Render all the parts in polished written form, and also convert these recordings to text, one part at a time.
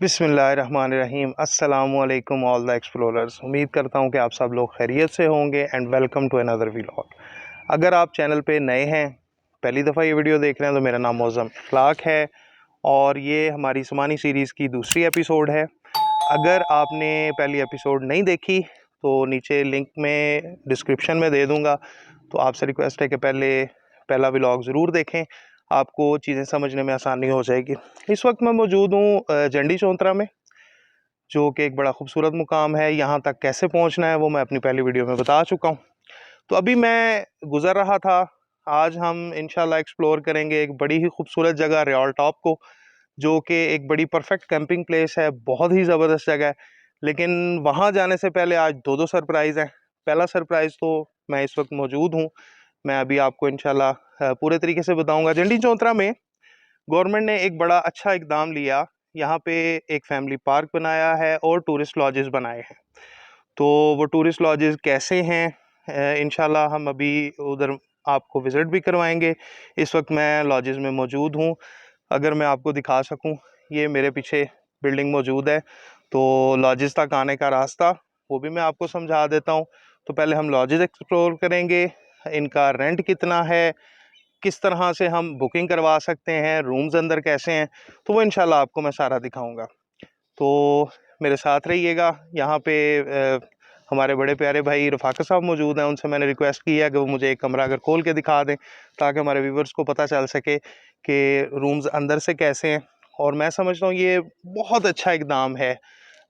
बिस्मिल्लाहिर्रहमानिर्रहीम अस्सलामुअलैकुम all the explorers. उम्मीद करता हूँ कि आप सब लोग खैरियत से होंगे and welcome to another vlog. अगर आप चैनल पे नए हैं, पहली दफ़ा ये वीडियो देख रहे हैं, तो मेरा नाम मौज़म इखलाक है और ये हमारी समानी सीरीज़ की दूसरी एपिसोड है। अगर आपने पहली एपिसोड नहीं देखी तो नीचे लिंक में डिस्क्रिप्शन में दे दूँगा, तो आपसे रिक्वेस्ट है कि पहला व्लॉग ज़रूर देखें, आपको चीज़ें समझने में आसानी हो जाएगी। इस वक्त मैं मौजूद हूँ जंडी चौंतरा में, जो कि एक बड़ा खूबसूरत मुकाम है। यहाँ तक कैसे पहुँचना है वो मैं अपनी पहली वीडियो में बता चुका हूँ। तो अभी मैं गुज़र रहा था, आज हम इंशाल्लाह एक्सप्लोर करेंगे एक बड़ी ही खूबसूरत जगह रियाल टॉप को, जो कि एक बड़ी परफेक्ट कैंपिंग प्लेस है, बहुत ही ज़बरदस्त जगह है। लेकिन वहाँ जाने से पहले आज दो सरप्राइज़ हैं। पहला सरप्राइज़ तो मैं इस वक्त मौजूद हूँ, मैं अभी आपको इंशाल्लाह पूरे तरीके से बताऊँगा। जंडी चौंतरा में गवर्नमेंट ने एक बड़ा अच्छा इकदाम लिया, यहाँ पे एक फैमिली पार्क बनाया है और टूरिस्ट लॉजेस बनाए हैं। तो वो टूरिस्ट लॉजेस कैसे हैं, इंशाल्लाह हम अभी उधर आपको विज़िट भी करवाएंगे। इस वक्त मैं लॉजेस में मौजूद हूँ, अगर मैं आपको दिखा सकूँ, ये मेरे पीछे बिल्डिंग मौजूद है। तो लॉजेस तक आने का रास्ता वो भी मैं आपको समझा देता हूँ। तो पहले हम लॉजेस एक्सप्लोर करेंगे, इनका रेंट कितना है, किस तरह से हम बुकिंग करवा सकते हैं, रूम्स अंदर कैसे हैं, तो वो इंशाल्लाह आपको मैं सारा दिखाऊंगा। तो मेरे साथ रहिएगा। यहाँ पे हमारे बड़े प्यारे भाई रफ़ाकत साहब मौजूद हैं, उनसे मैंने रिक्वेस्ट की है कि वो मुझे एक कमरा अगर खोल के दिखा दें, ताकि हमारे व्यूवर्स को पता चल सके कि रूम्स अंदर से कैसे हैं। और मैं समझता हूँ ये बहुत अच्छा इकदाम है।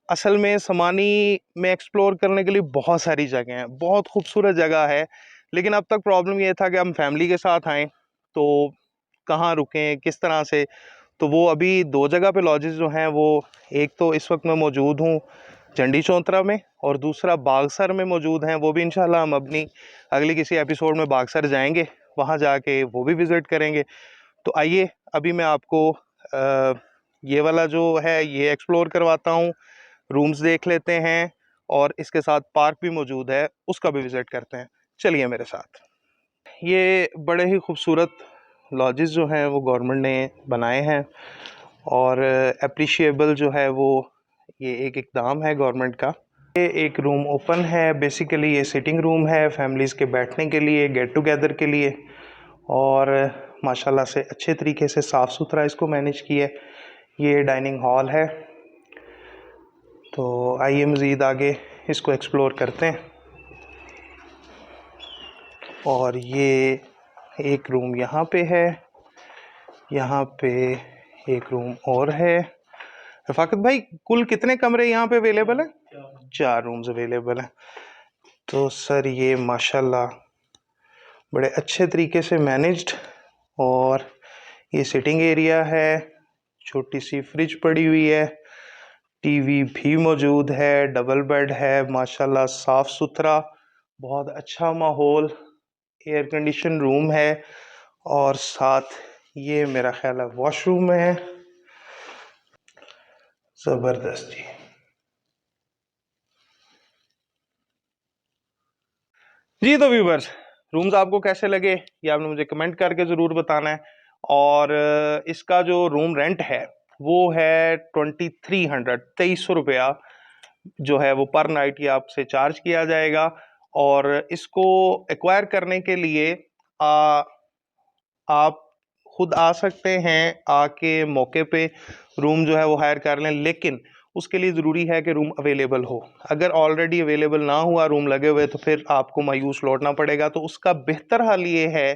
असल में समानी में एक्सप्लोर करने के लिए बहुत सारी जगह हैं, बहुत खूबसूरत जगह है, लेकिन अब तक प्रॉब्लम ये था कि हम फैमिली के साथ आएँ तो कहाँ रुकें, किस तरह से। तो वो अभी दो जगह पे लॉजेस जो हैं, वो एक तो इस वक्त मैं मौजूद हूँ जंडी चौंतरा में और दूसरा बागसर में मौजूद हैं। वो भी इंशाल्लाह हम अपनी अगली किसी एपिसोड में बागसर जाएंगे, वहाँ जाके वो भी विज़िट करेंगे। तो आइए अभी मैं आपको ये वाला जो है ये एक्सप्लोर करवाता हूँ, रूम्स देख लेते हैं और इसके साथ पार्क भी मौजूद है, उसका भी विज़िट करते हैं। चलिए मेरे साथ। ये बड़े ही खूबसूरत लॉजेस जो हैं वो गवर्नमेंट ने बनाए हैं और अप्रिशिएबल जो है वो ये एक इकदाम है गवर्नमेंट का। ये एक रूम ओपन है, बेसिकली ये सिटिंग रूम है फैमिलीज़ के बैठने के लिए, गेट टुगेदर के लिए, और माशाल्लाह से अच्छे तरीके से साफ़ सुथरा इसको मैनेज किया है। ये डाइनिंग हॉल है। तो आइए मज़ीद आगे इसको एक्सप्लोर करते हैं। और ये एक रूम यहाँ पे है, यहाँ पे एक रूम और है। रफ़ाकत भाई, कुल कितने कमरे यहाँ पे अवेलेबल हैं? 4 रूम्स अवेलेबल हैं। तो सर ये माशाल्लाह बड़े अच्छे तरीके से मैनेज्ड। और ये सिटिंग एरिया है, छोटी सी फ्रिज पड़ी हुई है, टीवी भी मौजूद है, डबल बेड है, माशाल्लाह साफ़ सुथरा, बहुत अच्छा माहौल, एयर कंडीशन रूम है। और साथ ये मेरा ख्याल है वॉशरूम है। ज़बरदस्त जी। जी तो व्यूवर्स, रूम्स आपको कैसे लगे ये आपने मुझे कमेंट करके ज़रूर बताना है। और इसका जो रूम रेंट है वो है 2300 रुपया जो है वो पर नाइट ये आपसे चार्ज किया जाएगा। और इसको एक्वायर करने के लिए आप खुद आ सकते हैं, आके मौके पे रूम जो है वो हायर कर लें, लेकिन उसके लिए ज़रूरी है कि रूम अवेलेबल हो। अगर ऑलरेडी अवेलेबल ना हुआ रूम लगे हुए तो फिर आपको मायूस लौटना पड़ेगा। तो उसका बेहतर हल ये है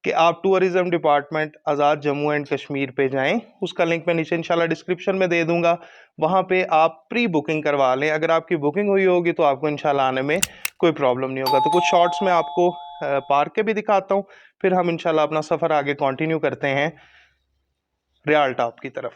कि आप tourism department Azad Jammu and Kashmir पे जाएं, उसका लिंक मैं नीचे इंशाल्लाह डिस्क्रिप्शन में दे दूंगा। वहाँ पे आप प्री बुकिंग करवा लें, अगर आपकी बुकिंग हुई होगी तो आपको इंशाल्लाह आने में कोई प्रॉब्लम नहीं होगा। तो कुछ शॉर्ट्स में आपको पार्क के भी दिखाता हूँ, फिर हम इंशाल्लाह अपना सफ़र आगे कंटिन्यू करते हैं रियाल टॉप की तरफ।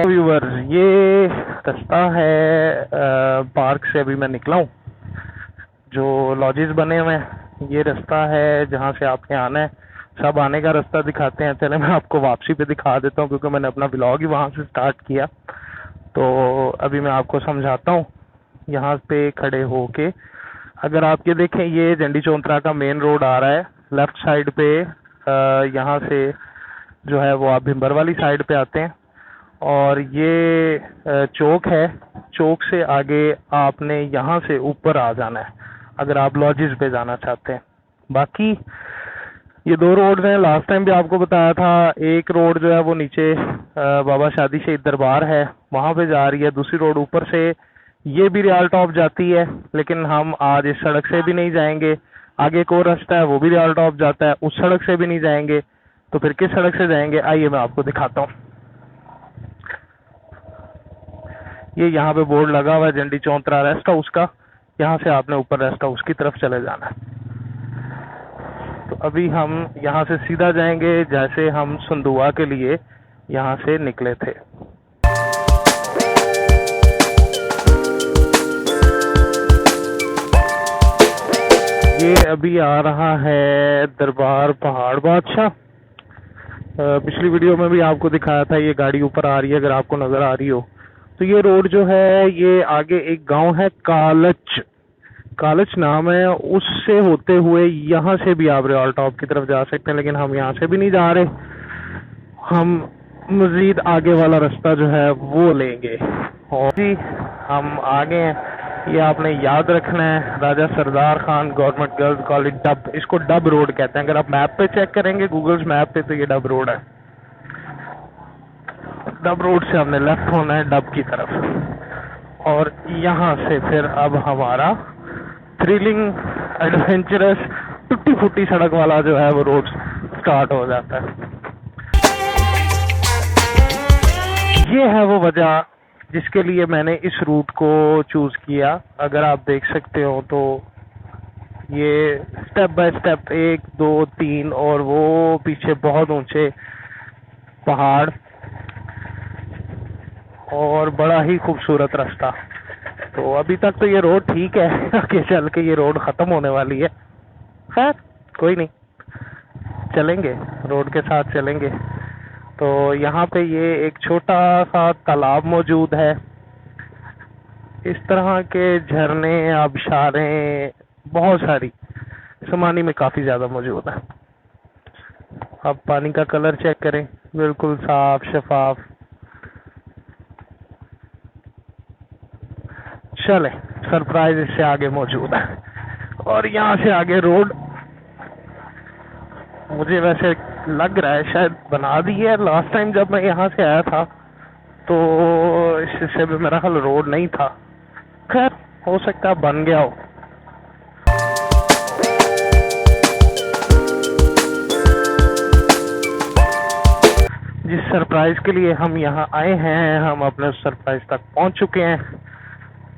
व्यूवर, ये रास्ता है पार्क से अभी मैं निकला हूँ, जो लॉजेस बने हुए हैं। ये रास्ता है जहाँ से आपने आना है। सब आने का रास्ता दिखाते हैं, चले मैं आपको वापसी पे दिखा देता हूँ क्योंकि मैंने अपना ब्लॉग ही वहाँ से स्टार्ट किया। तो अभी मैं आपको समझाता हूँ। यहाँ पे खड़े होके अगर आप ये देखें, ये जंडी चौंतरा का मेन रोड आ रहा है। लेफ्ट साइड पे यहाँ से जो है वो आप भिंबर वाली साइड पे आते हैं और ये चौक है। चौक से आगे आपने यहाँ से ऊपर आ जाना है अगर आप लॉजेस पे जाना चाहते हैं। बाकी ये दो रोड हैं, लास्ट टाइम भी आपको बताया था। एक रोड जो है वो नीचे बाबा शादी शहीद दरबार है, वहाँ पे जा रही है। दूसरी रोड ऊपर से ये भी रियाल टॉप जाती है, लेकिन हम आज इस सड़क से भी नहीं जाएंगे। आगे एक और रास्ता है, वो भी रियाल टॉप जाता है, उस सड़क से भी नहीं जाएंगे। तो फिर किस सड़क से जाएंगे, आइए मैं आपको दिखाता हूँ। ये यहाँ पे बोर्ड लगा हुआ है जंडी चौंतरा रेस्ट हाउस का। यहाँ से आपने ऊपर रेस्ट हाउस की तरफ चले जाना है। तो अभी हम यहाँ से सीधा जाएंगे जैसे हम संधुआ के लिए यहाँ से निकले थे। ये अभी आ रहा है दरबार पहाड़ बादशाह। पिछली वीडियो में भी आपको दिखाया था, ये गाड़ी ऊपर आ रही है अगर आपको नजर आ रही हो। तो ये रोड जो है, ये आगे एक गांव है कालच, कालच नाम है, उससे होते हुए यहाँ से भी आप रियाल टॉप की तरफ जा सकते हैं, लेकिन हम यहाँ से भी नहीं जा रहे। हम मजीद आगे वाला रास्ता जो है वो लेंगे। और जी हम आगे हैं। ये आपने याद रखना है, Raja Sardar Khan government girls college डब, इसको डब रोड कहते हैं। अगर आप मैप पे चेक करेंगे गूगल्स मैप पे, तो ये डब रोड है। डब रोड से हमने लेफ्ट होना है डब की तरफ, और यहाँ से फिर अब हमारा थ्रिलिंग एडवेंचरस टूटी फूटी सड़क वाला जो है वो रोड स्टार्ट हो जाता है। ये है वो वजह जिसके लिए मैंने इस रूट को चूज किया। अगर आप देख सकते हो तो ये स्टेप बाय स्टेप 1 2 3 और वो पीछे बहुत ऊंचे पहाड़ और बड़ा ही खूबसूरत रास्ता। तो अभी तक तो ये रोड ठीक है, आगे चल के ये रोड खत्म होने वाली है। खैर कोई नहीं, चलेंगे, रोड के साथ चलेंगे। तो यहाँ पे ये एक छोटा सा तालाब मौजूद है। इस तरह के झरने आबशारें बहुत सारी समानी में काफी ज्यादा मौजूद है। अब पानी का कलर चेक करें, बिल्कुल साफ शफाफ। चले, सरप्राइज इससे आगे मौजूद है। और यहाँ से आगे रोड मुझे वैसे लग रहा है शायद बना दी है। लास्ट टाइम जब मैं यहाँ से आया था तो इससे भी मेरा ख्याल रोड नहीं था। खैर हो सकता है बन गया हो। जिस सरप्राइज के लिए हम यहाँ आए हैं, हम अपने सरप्राइज तक पहुँच चुके हैं।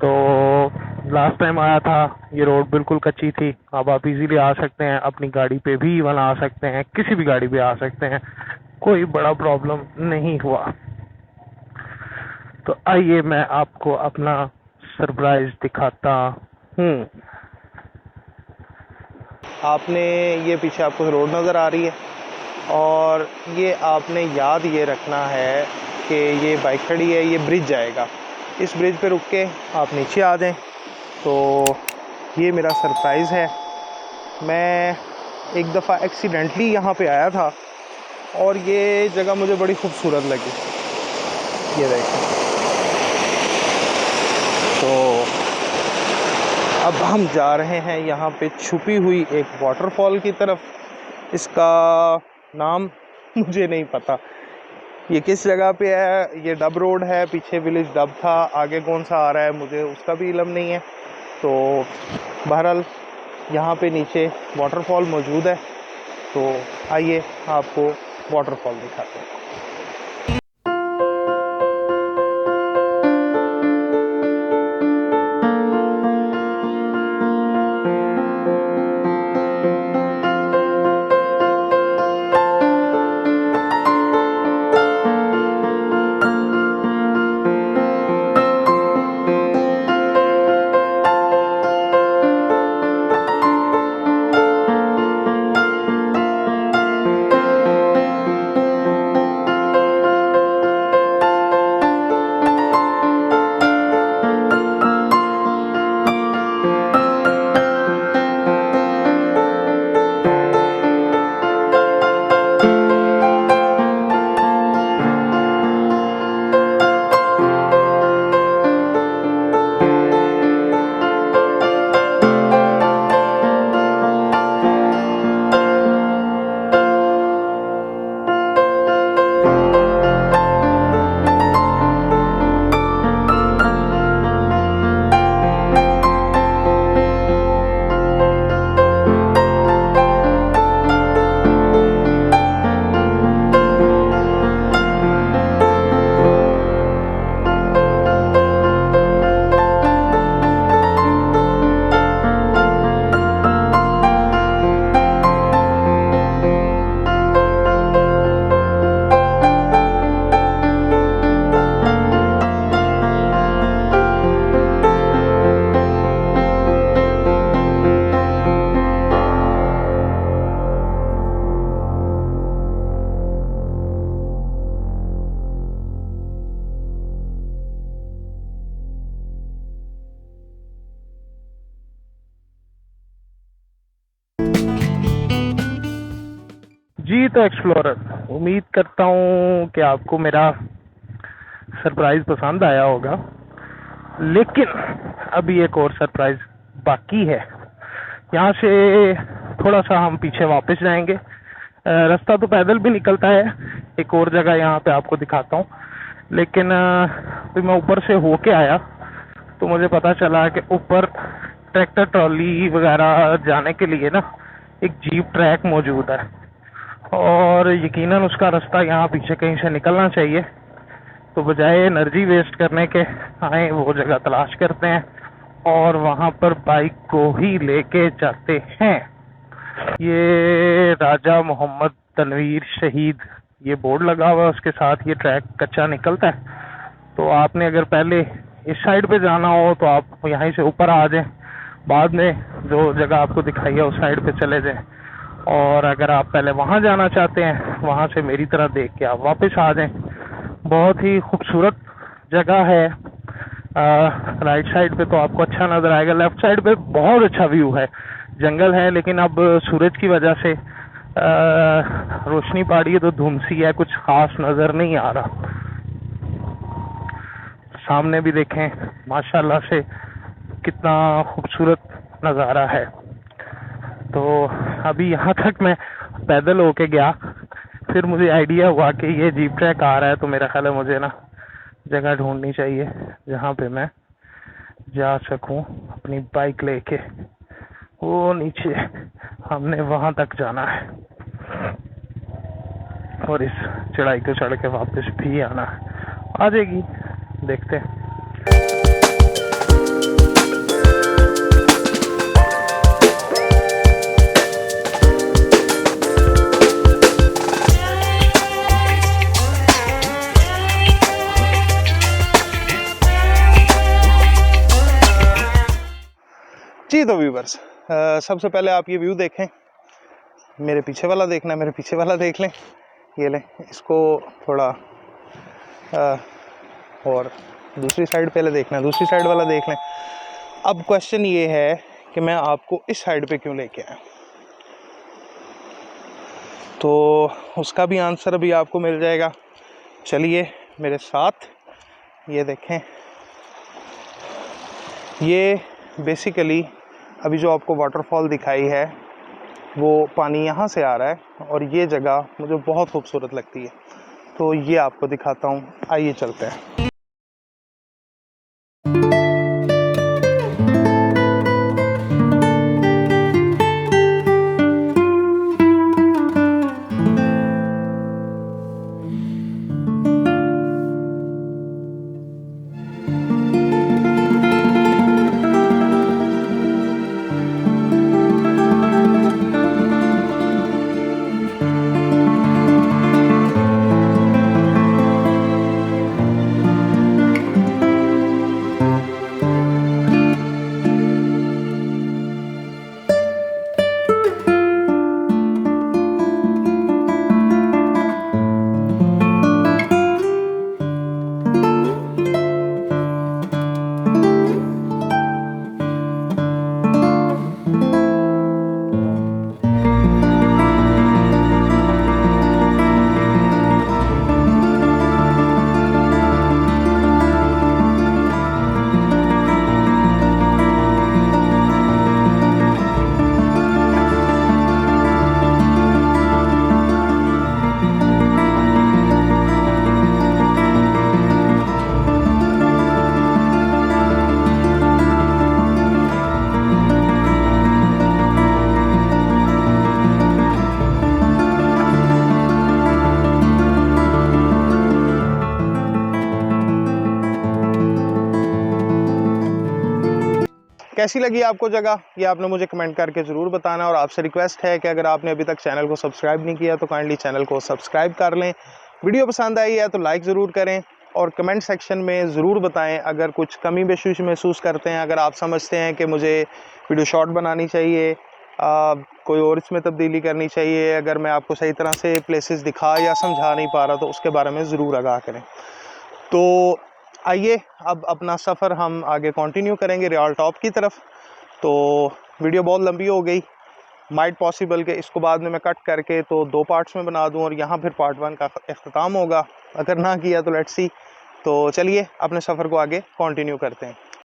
तो लास्ट टाइम आया था, ये रोड बिल्कुल कच्ची थी। अब आप इजीली आ सकते हैं, अपनी गाड़ी पे भी इवन आ सकते हैं, किसी भी गाड़ी पे आ सकते हैं, कोई बड़ा प्रॉब्लम नहीं हुआ। तो आइए मैं आपको अपना सरप्राइज दिखाता हूँ। आपने ये पीछे आपको रोड नज़र आ रही है, और ये आपने याद ये रखना है कि ये बाइक खड़ी है, ये ब्रिज जाएगा, इस ब्रिज पे रुक के आप नीचे आ जाएं। तो ये मेरा सरप्राइज़ है। मैं एक दफ़ा एक्सीडेंटली यहाँ पे आया था और ये जगह मुझे बड़ी खूबसूरत लगी। ये देखें। तो अब हम जा रहे हैं यहाँ पे छुपी हुई एक वाटरफॉल की तरफ। इसका नाम मुझे नहीं पता, ये किस जगह पे है। ये डब रोड है, पीछे विलेज डब था, आगे कौन सा आ रहा है मुझे उसका भी इल्म नहीं है। तो बहरहाल यहाँ पे नीचे वाटरफॉल मौजूद है। तो आइए आपको वाटरफॉल दिखाते हैं। तो एक्सप्लोरर, उम्मीद करता हूँ कि आपको मेरा सरप्राइज पसंद आया होगा, लेकिन अभी एक और सरप्राइज बाकी है। यहाँ से थोड़ा सा हम पीछे वापस जाएंगे। रास्ता तो पैदल भी निकलता है, एक और जगह यहाँ पे आपको दिखाता हूँ। लेकिन फिर मैं ऊपर से होके आया तो मुझे पता चला कि ऊपर ट्रैक्टर ट्रॉली वगैरह जाने के लिए ना एक जीप ट्रैक मौजूद है, और यकीनन उसका रास्ता यहाँ पीछे कहीं से निकलना चाहिए। तो बजाय एनर्जी वेस्ट करने के आए वो जगह तलाश करते हैं और वहाँ पर बाइक को ही लेके जाते हैं। ये राजा मोहम्मद तनवीर शहीद ये बोर्ड लगा हुआ है, उसके साथ ये ट्रैक कच्चा निकलता है। तो आपने अगर पहले इस साइड पे जाना हो तो आप यहीं से ऊपर आ जाएं, बाद में जो जगह आपको दिखाई है उस साइड पे चले जाएं, और अगर आप पहले वहाँ जाना चाहते हैं वहाँ से मेरी तरह देख के आप वापस आ जाएं। बहुत ही खूबसूरत जगह है। राइट साइड पे तो आपको अच्छा नज़र आएगा, लेफ्ट साइड पे बहुत अच्छा व्यू है, जंगल है, लेकिन अब सूरज की वजह से रोशनी पड़ रही है तो धुंध सी है, कुछ खास नज़र नहीं आ रहा। सामने भी देखें माशाल्लाह से कितना खूबसूरत नज़ारा है। तो अभी यहाँ तक मैं पैदल होके गया, फिर मुझे आइडिया हुआ कि ये जीप ट्रैक आ रहा है, तो मेरा ख्याल है मुझे ना जगह ढूंढनी चाहिए जहाँ पे मैं जा सकूं अपनी बाइक लेके। वो नीचे हमने वहाँ तक जाना है और इस चढ़ाई को चढ़ के वापस भी आना है। आ जाएगी, देखते हैं। जी तो व्यूवर्स, सबसे पहले आप ये व्यू देखें, मेरे पीछे वाला देखना है, मेरे पीछे वाला देख लें, ये लें इसको थोड़ा और दूसरी साइड पहले देखना है, दूसरी साइड वाला देख लें। अब क्वेश्चन ये है कि मैं आपको इस साइड पे क्यों लेके आया, तो उसका भी आंसर अभी आपको मिल जाएगा। चलिए मेरे साथ, ये देखें, ये बेसिकली अभी जो आपको वाटरफॉल दिखाई है वो पानी यहाँ से आ रहा है, और ये जगह मुझे बहुत खूबसूरत लगती है, तो ये आपको दिखाता हूँ। आइए चलते हैं। कैसी लगी आपको जगह, ये आपने मुझे कमेंट करके ज़रूर बताना। और आपसे रिक्वेस्ट है कि अगर आपने अभी तक चैनल को सब्सक्राइब नहीं किया तो काइंडली चैनल को सब्सक्राइब कर लें। वीडियो पसंद आई है तो लाइक ज़रूर करें, और कमेंट सेक्शन में ज़रूर बताएं अगर कुछ कमी बेशुश महसूस करते हैं, अगर आप समझते हैं कि मुझे वीडियो शॉर्ट बनानी चाहिए, कोई और इसमें तब्दीली करनी चाहिए, अगर मैं आपको सही तरह से प्लेसेस दिखा या समझा नहीं पा रहा तो उसके बारे में ज़रूर आगाह करें। तो आइए अब अपना सफ़र हम आगे कंटिन्यू करेंगे रियाल टॉप की तरफ। तो वीडियो बहुत लंबी हो गई, माइट पॉसिबल कि इसको बाद में मैं कट करके तो 2 पार्ट्स में बना दूं और यहाँ फिर पार्ट 1 का इख्तिताम होगा। अगर ना किया तो लेट्स सी। तो चलिए अपने सफ़र को आगे कंटिन्यू करते हैं।